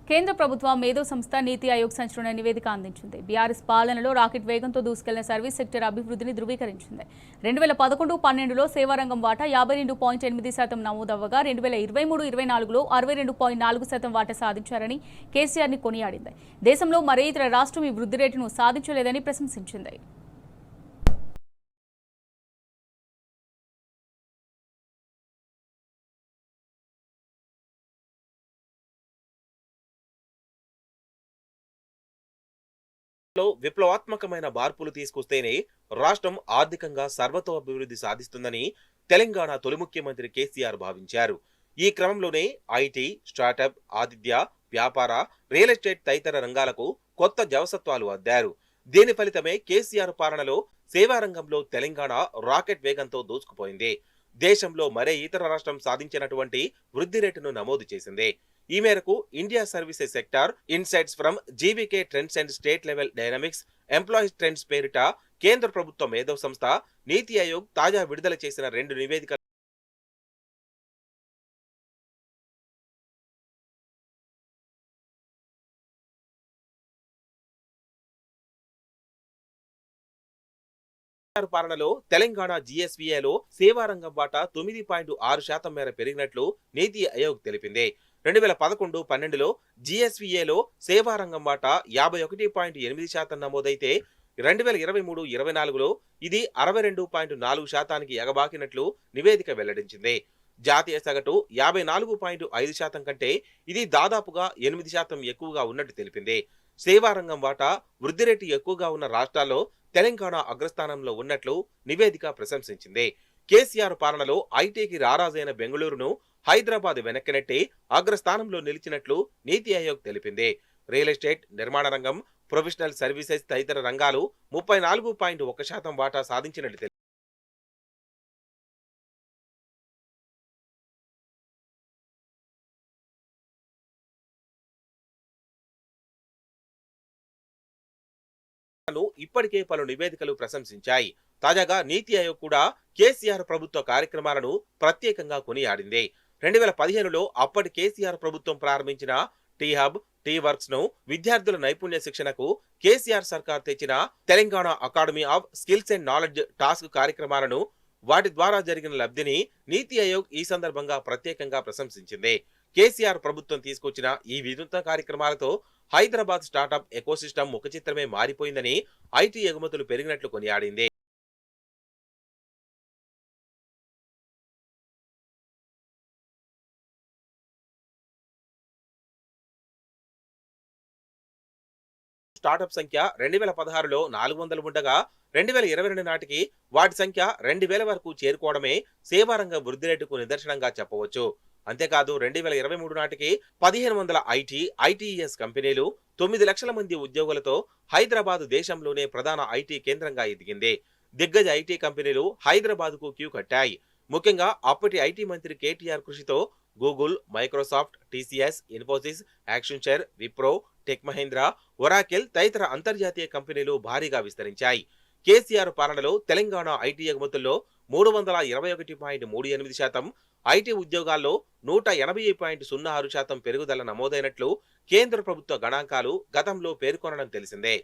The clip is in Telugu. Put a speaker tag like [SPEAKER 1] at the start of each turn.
[SPEAKER 1] కేంద్ర ప్రభుత్వ మేధో సంస్థ నీతి ఆయోగ్ సంచలన నివేదిక అందించింది. బీఆర్ఎస్ పాలనలో రాకెట్ వేగంతో దూసుకెళ్లిన సర్వీస్ సెక్టర్ అభివృద్ధిని ధృవీకరించింది. 2011-12లో సేవారంగం వాటా 52.8% నమోదవ్వగా 2023-24లో 62.4% వాటా సాధించారని కేసీఆర్ని కొనియాడింది. దేశంలో మరే ఇతర రాష్ట్రం ఈ వృద్ధి రేటును సాధించలేదని ప్రశంసించింది.
[SPEAKER 2] విప్లవాత్మకమైన మార్పులు తీసుకొస్తేనే రాష్ట్రం ఆర్థికంగా సర్వతోభివృద్ధి సాధిస్తుందని తెలంగాణ తొలి ముఖ్యమంత్రి కేసీఆర్ భావించారు. ఈ క్రమంలోనే ఐటీ, స్టార్టప్, ఆతిథ్య, వ్యాపార, రియల్ ఎస్టేట్ తదితర రంగాలకు కొత్త జవసత్వాలు అద్దారు. దీని ఫలితమే కేసీఆర్ పాలనలో సేవా రంగంలో తెలంగాణ రాకెట్ వేగంతో దూసుకుపోయింది. దేశంలో మరే ఇతర రాష్ట్రం సాధించినటువంటి వృద్ధి రేటును నమోదు చేసింది. ఈ మేరకు India services sector insights from GVK trends and state level dynamics employees trends పేరిట కేంద్ర ప్రభుత్వ మేధో సంస్థ నీతి ఆయోగ్ తాజా విడుదల చేసిన 2 నివేదికలు పాలనలో తెలంగాణ జీఎస్వీఏలో సేవారంగం వాటా 9.6% మేర పెరిగినట్లు నీతి ఆయోగ్ తెలిపింది. 2011-12లో జీఎస్వీఏలో సేవారంగం వాటా 51.8% నమోదైతే 2023-24లో ఇది 62.4%కి ఎగబాకినట్లు నివేదిక వెల్లడించింది. జాతీయ సగటు 54.5% కంటే ఇది దాదాపుగా 8% ఎక్కువగా ఉన్నట్టు తెలిపింది. సేవారంగం వాటా వృద్ధి రేటు ఎక్కువగా ఉన్న రాష్ట్రాల్లో తెలంగాణ అగ్రస్థానంలో ఉన్నట్లు నివేదిక ప్రశంసించింది. కేసీఆర్ పాలనలో ఐటీకి రారాజైన బెంగళూరును హైదరాబాద్ వెనక్కినట్టి అగ్రస్థానంలో నిలిచినట్లు నీతి ఆయోగ్ తెలిపింది. రియల్ ఎస్టేట్, నిర్మాణ రంగం, ప్రొఫెషనల్ సర్వీసెస్ తదితర రంగాలు 34.1% వాటా సాధించినట్లు తెలిపింది. ఇప్పటికే పలు నివేదికలు ప్రశంసించాయి. తాజాగా నీతి ఆయోగ్ కూడా కేసీఆర్ ప్రభుత్వ కార్యక్రమాలను ప్రత్యేకంగా కొనియాడింది. 2015లో అప్పటి కేసీఆర్ ప్రభుత్వం ప్రారంభించిన టీ హబ్, టీ వర్క్స్ ను విద్యార్థుల నైపుణ్య శిక్షణకు కేసీఆర్ సర్కార్ తెచ్చిన Telangana academy of skills and knowledge task కార్యక్రమాలను, వాటి ద్వారా జరిగిన లబ్ధిని నీతి ఆయోగ్ ఈ సందర్భంగా ప్రత్యేకంగా ప్రశంసించింది. కేసీఆర్ ప్రభుత్వం తీసుకొచ్చిన ఈ వినూత్న కార్యక్రమాలతో హైదరాబాద్ స్టార్టప్ ఎకోసిస్టమ్ ముఖచిత్రమే మారిపోయిందని, ఐటీ ఎగుమతులు పెరిగినట్లు కొనియాడింది. స్టార్టప్ సంఖ్య 2016లో 400 ఉండగా 2022 నాటికి వాటి సంఖ్య 2000 వరకు చేరుకోవడమే సేవారంగ వృద్ధి రేటుకు నిదర్శనంగా చెప్పవచ్చు. అంతేకాదు 2023 నాటికి 1500 ఐటీఈఎస్ కంపెనీలు, 9 లక్షల మంది ఉద్యోగులతో హైదరాబాద్ దేశంలోనే ప్రధాన ఐటీ కేంద్రంగా ఎదిగింది. దిగ్గజ ఐటీ కంపెనీలు హైదరాబాద్ కు క్యూ కట్టాయి. ముఖ్యంగా అప్పటి ఐటీ మంత్రి కేటీఆర్ కృషితో Google, Microsoft, TCS, Infosys, Accenture, Wipro, tech Mahindra, Oracle తదితర అంతర్జాతీయ కంపెనీలు భారీగా విస్తరించాయి. కేసీఆర్ పాలనలో తెలంగాణ ఐటీ ఎగుమతుల్లో 321.38%, ఐటీ ఉద్యోగాల్లో 180.06% పెరుగుదల నమోదైనట్లు కేంద్ర ప్రభుత్వ గణాంకాలు గతంలో పేర్కొనడం తెలిసిందే.